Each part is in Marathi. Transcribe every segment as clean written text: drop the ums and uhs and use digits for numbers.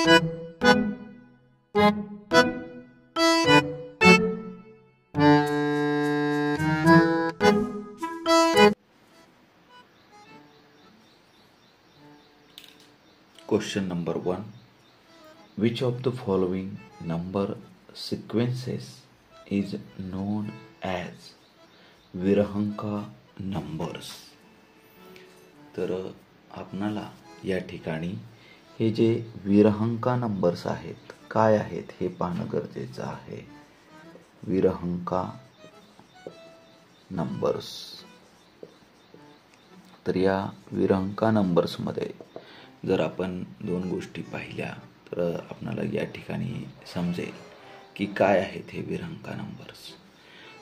Question number 1. Which of the following number sequences is known as Virahanka numbers? तर आपणाला या ठिकाणी हे जे विरहंका नंबर्स आहेत काय आहेत हे पाहणं गरजेचं आहे. विरहंका नंबर्स. तर या विरहंका नंबर्समध्ये जर आपण दोन गोष्टी पाहिल्या तर आपणाला या ठिकाणी समजेल की काय आहेत हे विरहंका नंबर्स.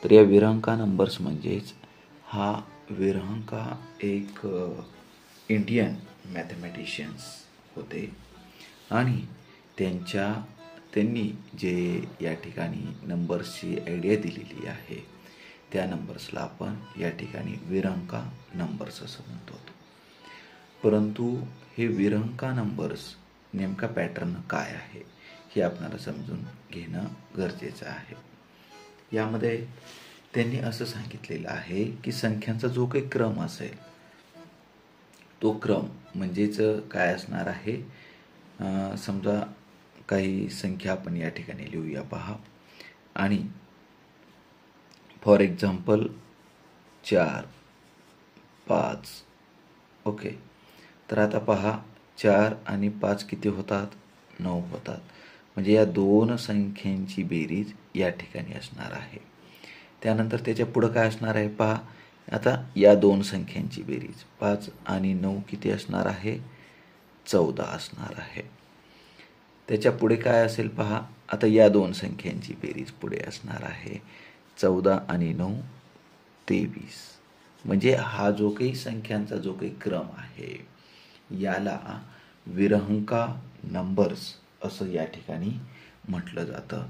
तर या विरहंका नंबर्स म्हणजेच हा विरहंका एक इंडियन मॅथमॅटिशियन्स होते आणि त्यांनी जे या ठिकाणी नंबर्सची आयडिया दिलेली आहे त्या नंबर्सला आपण या ठिकाणी विरहंका नंबर्स असं म्हणतो. परंतु हे विरहंका नंबर्स नेमका पॅटर्न काय आहे हे आपल्याला समजून घेणं गरजेचं आहे. यामध्ये त्यांनी असं सांगितलेलं आहे की संख्यांचा जो काही क्रम असेल तो क्रम म्हणजेच काय असणार आहे. समजा काही संख्या आपण या ठिकाणी लिहूया पहा. आणि फॉर एक्झाम्पल 4, 5. ओके. तर आता पहा 4 आणि 5 किती होतात? 9 होतात. म्हणजे या दोन संख्यांची बेरीज या ठिकाणी असणार आहे. त्यानंतर त्याच्या पुढं काय असणार आहे पहा. आता या दोन संख्यांची बेरीज 5 आणि 9 किती असणार आहे? 14 असणार आहे. त्याच्या पुढे काय असेल पहा. आता या दोन संख्यांची बेरीज पुढे असणार आहे 14 आणि 9 23. म्हणजे हा जो काही संख्यांचा जो काही क्रम आहे याला विरहंका नंबर्स असं या ठिकाणी म्हटलं जातं.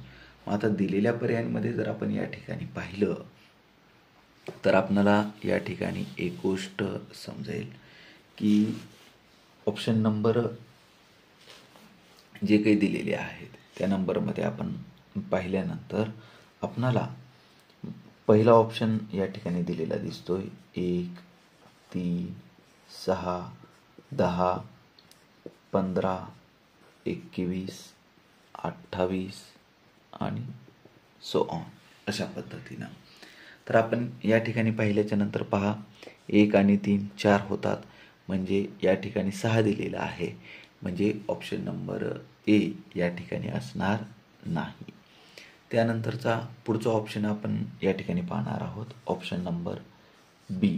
आता दिलेल्या पर्यायांमध्ये जर आपण या ठिकाणी पाहिलं तर आपल्याला या ठिकाणी एक गोष्ट समजेल की ऑप्शन नंबर जे काही दिलेले आहेत त्या नंबरमध्ये आपण पाहिल्यानंतर आपणाला पहिला ऑप्शन या ठिकाणी दिलेला दिसतोय 1, 3, 6, 10, 15, 21, 28 आणि सो ऑन अशा पद्धतीनं. तर आपण या ठिकाणी पाहिल्याच्या नंतर पहा 1 आणि 3 4 होतात. म्हणजे या ठिकाणी 6 दिलेला आहे. म्हणजे ऑप्शन नंबर ए या ठिकाणी असणार नाही. त्यानंतरचा पुढचा ऑप्शन आपण या ठिकाणी पाहणार आहोत. ऑप्शन नंबर बी.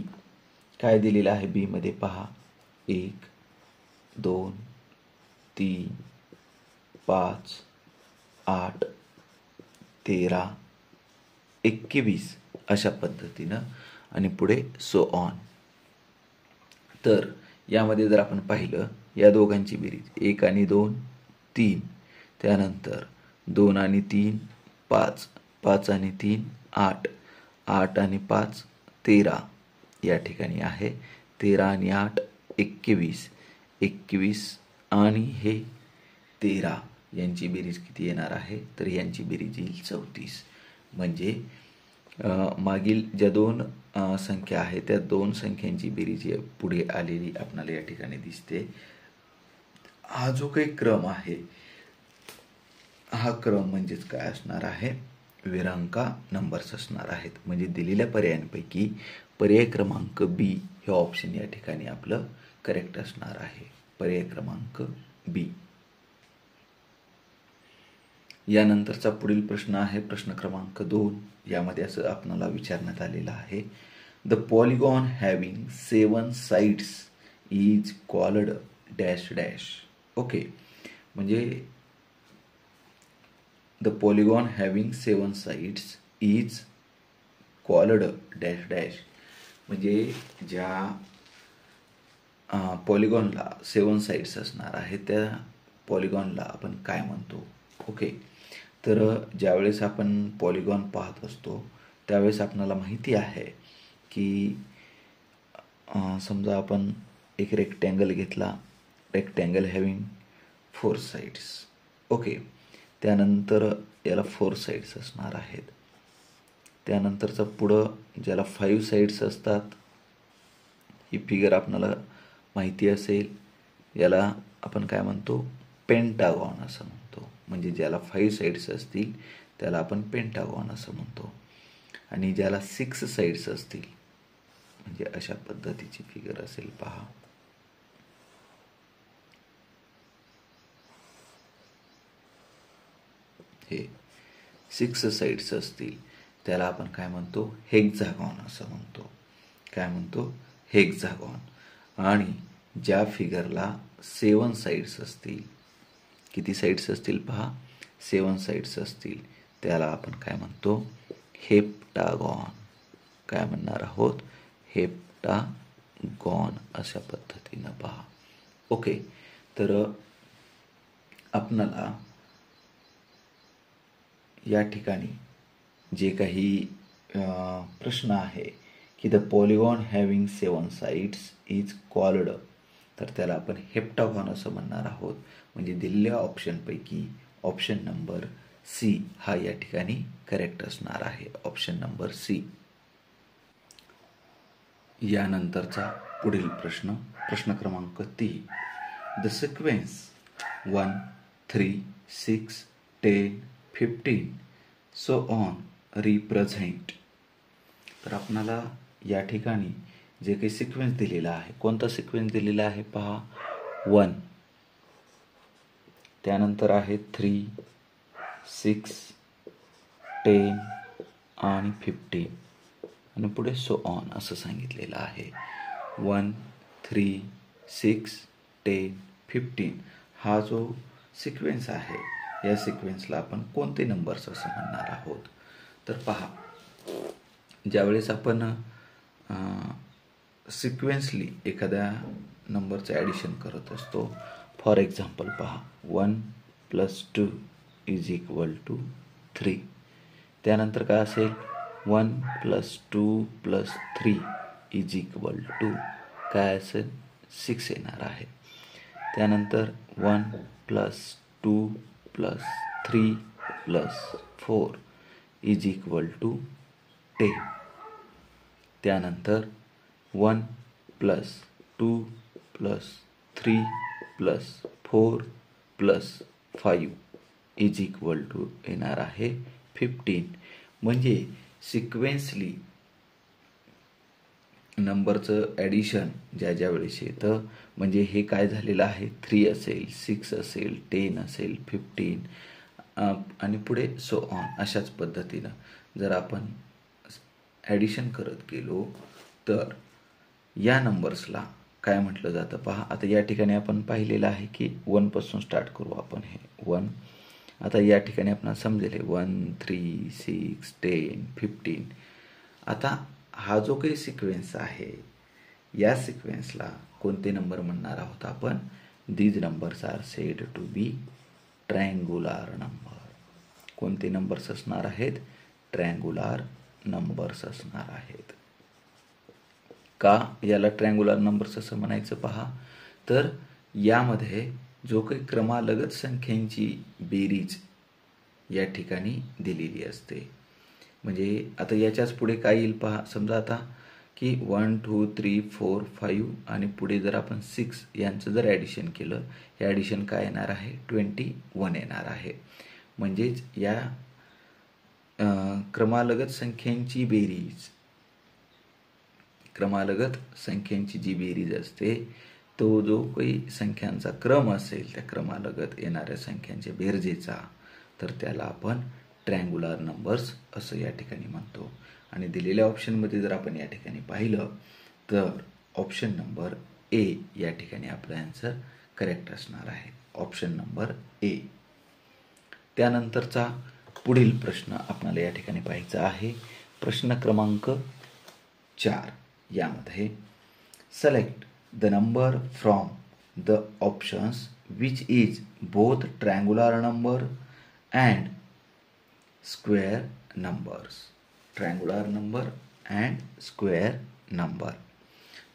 काय दिलेलं आहे बी मध्ये पहा. 1, 2, 3, 5, 8, 13, 21 अशा पद्धतीनं आणि पुढे सो ऑन. तर यामध्ये जर आपण पाहिलं या दोघांची बेरीज 1 आणि 2 3. त्यानंतर 2 आणि 3 5, 5 आणि 3 8, 8 आणि 5 13 या ठिकाणी आहे. 13 आणि 8 21, 21 आणि हे 13 यांची बेरीज किती येणार आहे? तर यांची बेरीज येईल 34. म्हणजे मागील ज्या दोन संख्या आहेत त्या दोन संख्यांची बेरीज पुढे आलेली आपल्याला या ठिकाणी दिसते. हा जो काही क्रम आहे हा क्रम म्हणजेच काय असणार आहे? विरहंका नंबर्स असणार आहेत. म्हणजे दिलेल्या पर्यायांपैकी पर्याय क्रमांक बी हे ऑप्शन या ठिकाणी आपलं करेक्ट असणार आहे. पर्याय क्रमांक बी. यानंतरचा पुढील प्रश्न आहे प्रश्न क्रमांक 2. यामध्ये असं आपल्याला विचारण्यात आलेलं आहे. The polygon having 7 sides is called dash dash. Okay. म्हणजे the polygon having 7 sides is called dash dash. म्हणजे ज्या पॉलिगॉनला 7 साइड्स असणार आहे त्या पॉलिगॉनला आपण काय म्हणतो? ओके. तर ज्यावेळेस आपण पॉलिगॉन पाहत असतो त्यावेळेस आपल्याला माहिती आहे की समजा आपण एक रेक्टँगल घेतला. Rectangle having 4 sides. ओके, त्यानंतर याला 4 साईड्स असणार आहेत. त्यानंतरचं पुढं ज्याला 5 साईड्स असतात, ही फिगर आपल्याला माहिती असेल, याला आपण काय म्हणतो, पेंटागॉन असं म्हणतो. म्हणजे ज्याला 5 साईड्स असतील त्याला आपण पेंटागॉन असं म्हणतो. आणि ज्याला 6 साईड्स असतील, म्हणजे अशा पद्धतीची फिगर असेल पहा. हे 6 साईड्स असतील त्याला आपण काय म्हणतो, हेक्झागॉन असं म्हणतो. काय म्हणतो, हेक्झागॉन. आणि ज्या फिगरला 7 साईड्स असतील, किती साईड्स असतील पहा, 7 साईड्स असतील, त्याला आपण काय म्हणतो, हेप्टागॉन. काय म्हणणार आहोत, हेप्टागॉन अशा पद्धतीनं पहा. ओके, तर आपणाला या ठिकाणी जे काही प्रश्न आहे की the polygon having 7 sides is called, तर त्याला आपण हेप्टागॉन असं म्हणणार आहोत. म्हणजे दिलेल्या ऑप्शनपैकी ऑप्शन नंबर सी हा या ठिकाणी करेक्ट असणार आहे. Option number C. यानंतरचा पुढील प्रश्न, प्रश्न क्रमांक 3. The sequence 1, 3, 6, 10, 15 so on represent. तर आपणाला या ठिकाणी जे काही सिक्वेन्स दिलेला आहे, कोणता सिक्वेन्स दिलेला आहे पहा, 1, त्यानंतर आहे 3, 6, 10 आणि 15 आणि पुढे सो ऑन असं सांगितलेलं आहे. 1, 3, 6, 10, 15 हा जो सिक्वेन्स आहे, या सिक्वेन्सला आपण कोणते नंबर्स असं म्हणणार आहोत. तर पहा, ज्यावेळेस आपण सिक्वेन्सली एखाद्या नंबरचं ॲडिशन करत असतो, फॉर एक्झाम्पल पहा, 1 + 2 = 3. त्यानंतर काय असेल, 1 + 2 + 3 = काय असेल, 6 येणार आहे. त्यानंतर 1 + 2 + 3 + 4 = 10. त्यानंतर 1 + 2 + 3 + 4 + 5 येणार आहे 15. म्हणजे सिक्वेन्सली नंबरचं ॲडिशन ज्या वेळेस येतं, म्हणजे हे काय झालेलं आहे, 3 असेल, 6 असेल, 10 असेल, 15 आणि पुढे सो ऑन. अशाच पद्धतीनं जर आपण ॲडिशन करत गेलो तर या नंबर्सला काय म्हटलं जातं पहा. आता या ठिकाणी आपण पाहिलेलं आहे की 1 पासून स्टार्ट करू आपण. हे 1, आता या ठिकाणी आपण समजेल 1, 3, 6, 10, 15. आता हा जो काही सिक्वेन्स आहे, या सिक्वेन्सला कोणते नंबर म्हणणार आहोत आपण, these numbers are said to be triangular number. कोणते नंबर्स असणार आहेत, ट्रायंगुलर नंबर्स असणार आहेत. का याला ट्रायंगुलर नंबर्स असं म्हणायचं पहा, तर यामध्ये जो काही क्रमालगत संख्यांची बेरीज या ठिकाणी दिलेली असते. म्हणजे आता याच्याच पुढे काय येईल पहा, समजा आता की 1, 2, 3, 4, 5 आणि पुढे जर आपण 6 यांचं जर ॲडिशन केलं, हे ॲडिशन काय येणार आहे, 21 येणार आहे. म्हणजेच या क्रमालगत संख्यांची जी बेरीज असते, तो जो काही संख्यांचा क्रम असेल, त्या क्रमालगत येणाऱ्या संख्यांच्या बेरजेचा, तर त्याला आपण ट्रायंगुलर नंबर्स असं या ठिकाणी म्हणतो. आणि दिलेल्या ऑप्शनमध्ये जर आपण या ठिकाणी पाहिलं तर ऑप्शन नंबर ए या ठिकाणी आपलं आन्सर करेक्ट असणार आहे. Option number A. त्यानंतरचा पुढील प्रश्न आपल्याला या ठिकाणी पाहायचा आहे. प्रश्न क्रमांक 4. यामध्ये select the number from the options which is both triangular number and square numbers. Triangular number and square number.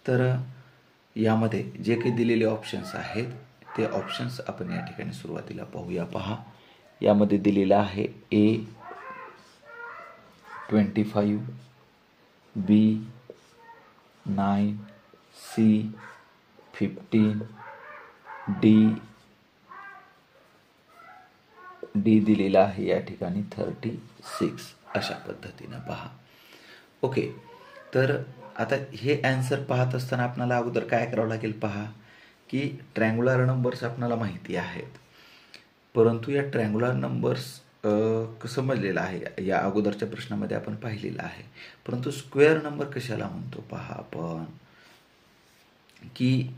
तर यामध्ये जे काही दिलेले ऑप्शन्स आहेत, ते ऑप्शन्स आपण या ठिकाणी सुरुवातीला पाहूया. पहा, यामध्ये दिलेलं आहे A 25, B 9, C 15, डी दिलेला आहे या ठिकाणी 36. अशा पद्धतीनं पहा. ओके, तर आता हे ॲन्सर पाहत असताना आपल्याला अगोदर काय करावं लागेल. पहा की ट्रँग्युलर नंबर्स आपल्याला माहिती आहेत, परंतु या ट्रँग्युलर नंबर्स समजलेलं आहे, या अगोदरच्या प्रश्नामध्ये आपण पाहिलेलं आहे. परंतु स्क्वेअर नंबर कशाला म्हणतो. पहा आपण की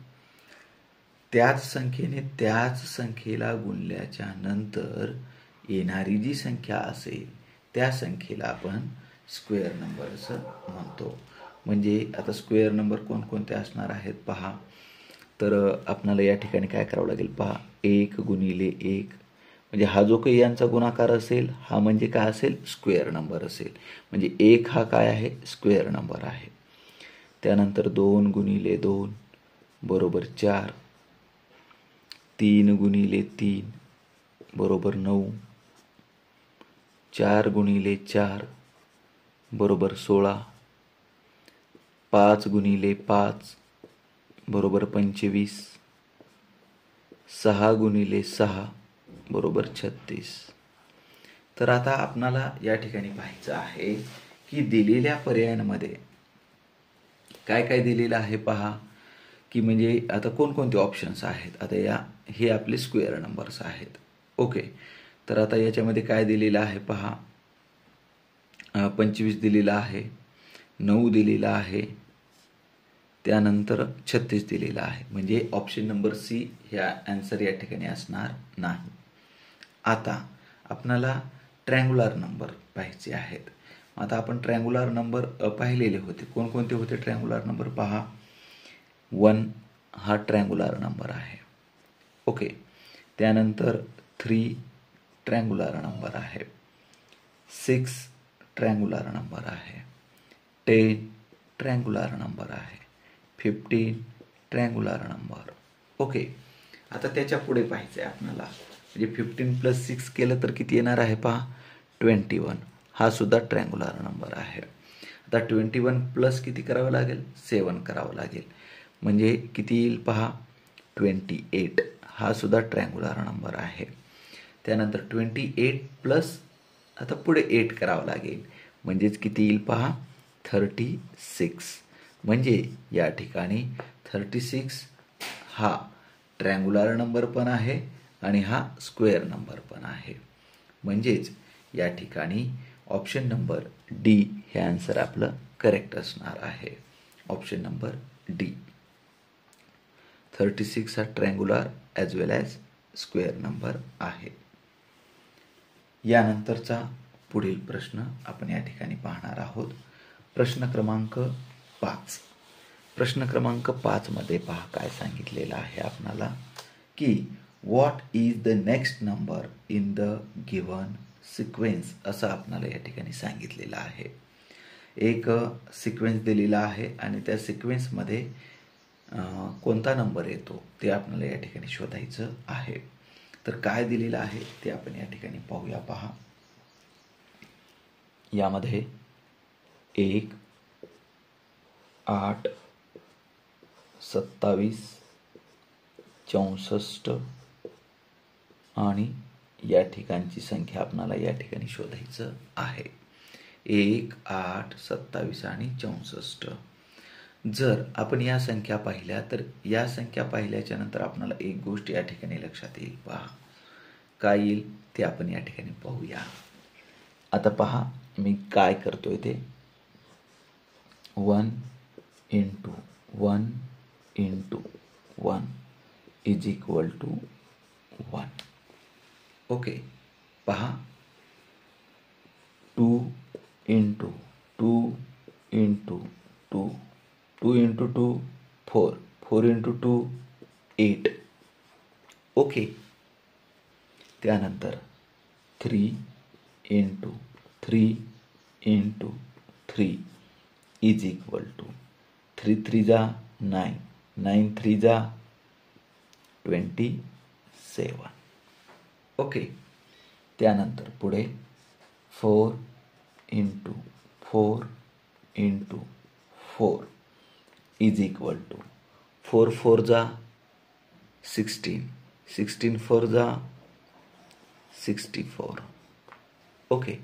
त्याच संख्येने त्याच संख्येला गुणल्याच्या नंतर येणारी जी संख्या असेल त्या संख्येला आपण स्क्वेअर नंबर असं म्हणतो. म्हणजे आता स्क्वेअर नंबर कोणकोणते असणार आहेत पहा. तर आपल्याला या ठिकाणी काय करावं लागेल. पहा, 1 गुणिले 1 म्हणजे हा जो काही यांचा गुणाकार असेल हा म्हणजे काय असेल, स्क्वेअर नंबर असेल. म्हणजे 1 हा काय आहे, स्क्वेअर नंबर आहे. त्यानंतर 2 गुणिले 2 बरोबर 4, 3 गुणिले 3 बरोबर 9, 4 गुणिले 4 बरोबर 16, 5 गुणिले 5 बरोबर 25, 6 गुणिले 6 बरोबर 36. तर आता आपणाला या ठिकाणी पाहायचं आहे की दिलेल्या पर्यायांमध्ये काय काय दिलेलं आहे. पहा की म्हणजे आता कोणकोणते ऑप्शन्स आहेत. आता हे आपले स्क्वेअर नंबर्स आहेत. ओके, तर आता याच्यामध्ये काय दिलेलं आहे. पहा, 25 दिलेला आहे, 9 दिलेला आहे, त्यानंतर 36 दिलेला आहे. म्हणजे ऑप्शन नंबर सी ह्या ॲन्सर या ठिकाणी असणार नाही. आता आपणाला ट्रँग्युलर नंबर पाहायचे आहेत. आता आपण ट्रँग्युलर नंबर पाहिलेले होते. कोणकोणते होते ट्रँग्युलर नंबर. पहा, 1 हा ट्रँग्युलर नंबर आहे. ओके, त्यानंतर 3 ट्रँग्युलर नंबर आहे, 6 ट्रँग्युलर नंबर आहे, 10 ट्रँग्युलर नंबर आहे, 15 ट्रँग्युलर नंबर. ओके, आता त्याच्या पुढे पाहायचं आहे आपल्याला. म्हणजे 15 + 6 केलं तर किती येणार आहे. पहा, 21 हा सुद्धा ट्रँग्युलर नंबर आहे. आता 21 प्लस किती करावं लागेल, 7 करावं लागेल. म्हणजे किती येईल. पहा, 28 हा सुद्धा ट्रँग्युलर नंबर आहे. त्यानंतर 28 प्लस आता पुढे 8 करावं लागेल. म्हणजेच किती येईल. पहा, 36. म्हणजे या ठिकाणी 36 हा ट्रँग्युलर नंबर पण आहे आणि हा स्क्वेअर नंबर पण आहे. म्हणजेच या ठिकाणी ऑप्शन नंबर डी हे आन्सर आपलं करेक्ट असणार आहे. ऑप्शन नंबर डी, 36 हा ट्रँग्युलर ॲज वेल ॲज स्क्वेअर नंबर आहे. यानंतरचा पुढील प्रश्न आपण या ठिकाणी पाहणार आहोत. प्रश्न क्रमांक 5. प्रश्न क्रमांक 5 मध्ये पहा काय सांगितलेलं आहे आपणाला की what is the next number in the given sequence असं आपणाला या ठिकाणी सांगितलेलं आहे. एक सिक्वेन्स दिलेला आहे आणि त्या सिक्वेन्समध्ये कोणता नंबर येतो ते आपल्याला या ठिकाणी शोधायचं आहे. तर काय दिलेलं आहे ते आपण या ठिकाणी पाहूया. पहा, यामध्ये 1, 8, 27, 64 आणि या ठिकाणची संख्या आपल्याला या ठिकाणी शोधायचं आहे. 1, 8, 27 आणि 64. जर आपण या संख्या पाहिल्या तर या संख्या पाहिल्याच्या नंतर आपल्याला एक गोष्ट या ठिकाणी लक्षात येईल. पहा काय येईल ते आपण या ठिकाणी पाहूया. आता पहा मी काय करतोय ते 1 × 1 × 1 = 1. ओके, पहा 2 × 2 × 2 2 × 2 4 4 × 2 8. ओके, त्यानंतर 3 × 3 × 3 = 3 3 जा 9 9 3 जा 27. ओके. त्यानंतर पुढे 4 × 4 × 4 इज इक्वल टू 4 4 जा 16, 16 4 जा 64. ओके.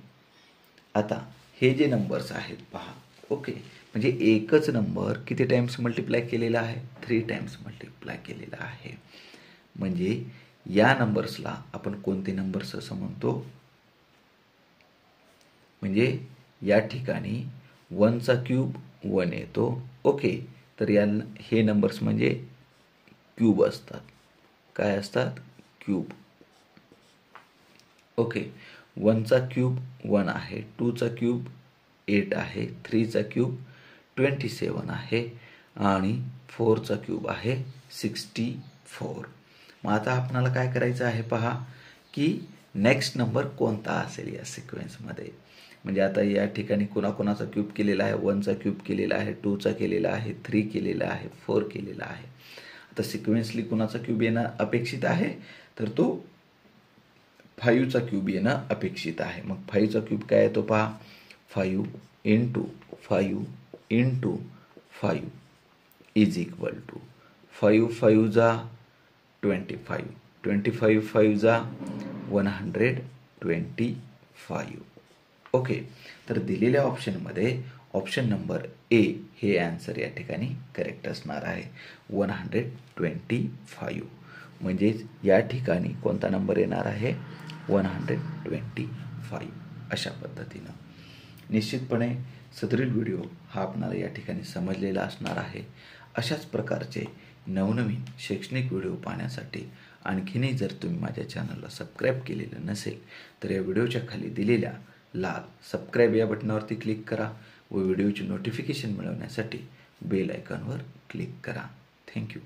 आता हे जे नंबर्स आहेत पहा. ओके, म्हणजे एकच नंबर किती टाइम्स मल्टिप्लाय केलेला आहे? 3 टाइम्स मल्टिप्लाय केलेला आहे. म्हणजे या नंबर्सला आपण कोणते नंबर्स असं म्हणतो? म्हणजे या ठिकाणी 1 चा क्यूब 1 येतो. ओके, तर हे नंबर्स म्हणजे क्यूब असतात. काय असतात? क्यूब. ओके, 1 चा क्यूब 1 आहे, 2 चा क्यूब 8 आहे, 3 चा क्यूब 27 आहे आणि 4 चा क्यूब आहे 64. मग आता आपल्याला काय करायचं आहे पहा, की नेक्स्ट नंबर कोणता असेल या सिक्वेन्समध्ये. म्हणजे आता या ठिकाणी कोणाकोणाचा क्यूब केलेला आहे? 1 चा क्यूब केलेला आहे, 2 चा केलेला आहे, 3 केलेला आहे, 4 केलेला आहे. आता सिक्वेन्सली कोणाचा क्यूब येणं अपेक्षित आहे? तर तो 5 चा क्यूब येणं अपेक्षित आहे. मग 5 चा क्यूब काय येतो पहा, 5 × 5 × 5 इज इक्वल टू 5 5 जा 25, 25 5 जा 125. ओके, तर दिलेल्या ऑप्शनमध्ये ऑप्शन नंबर ए हे आन्सर या ठिकाणी करेक्ट असणार आहे, 125. म्हणजेच या ठिकाणी कोणता नंबर येणार आहे? 125. अशा पद्धतीनं निश्चितपणे सदरील व्हिडिओ हा आपणाला या ठिकाणी समजलेला असणार आहे. अशाच प्रकारचे नवनवीन शैक्षणिक व्हिडिओ पाहण्यासाठी आणखीनही जर तुम्ही माझ्या चॅनलला सबस्क्राईब केलेलं नसेल तर या व्हिडिओच्या खाली दिलेल्या लाल सबस्क्राईब या बटनावरती क्लिक करा व व्हिडिओची नोटिफिकेशन मिळवण्यासाठी बेल आयकॉनवर क्लिक करा. थँक्यू.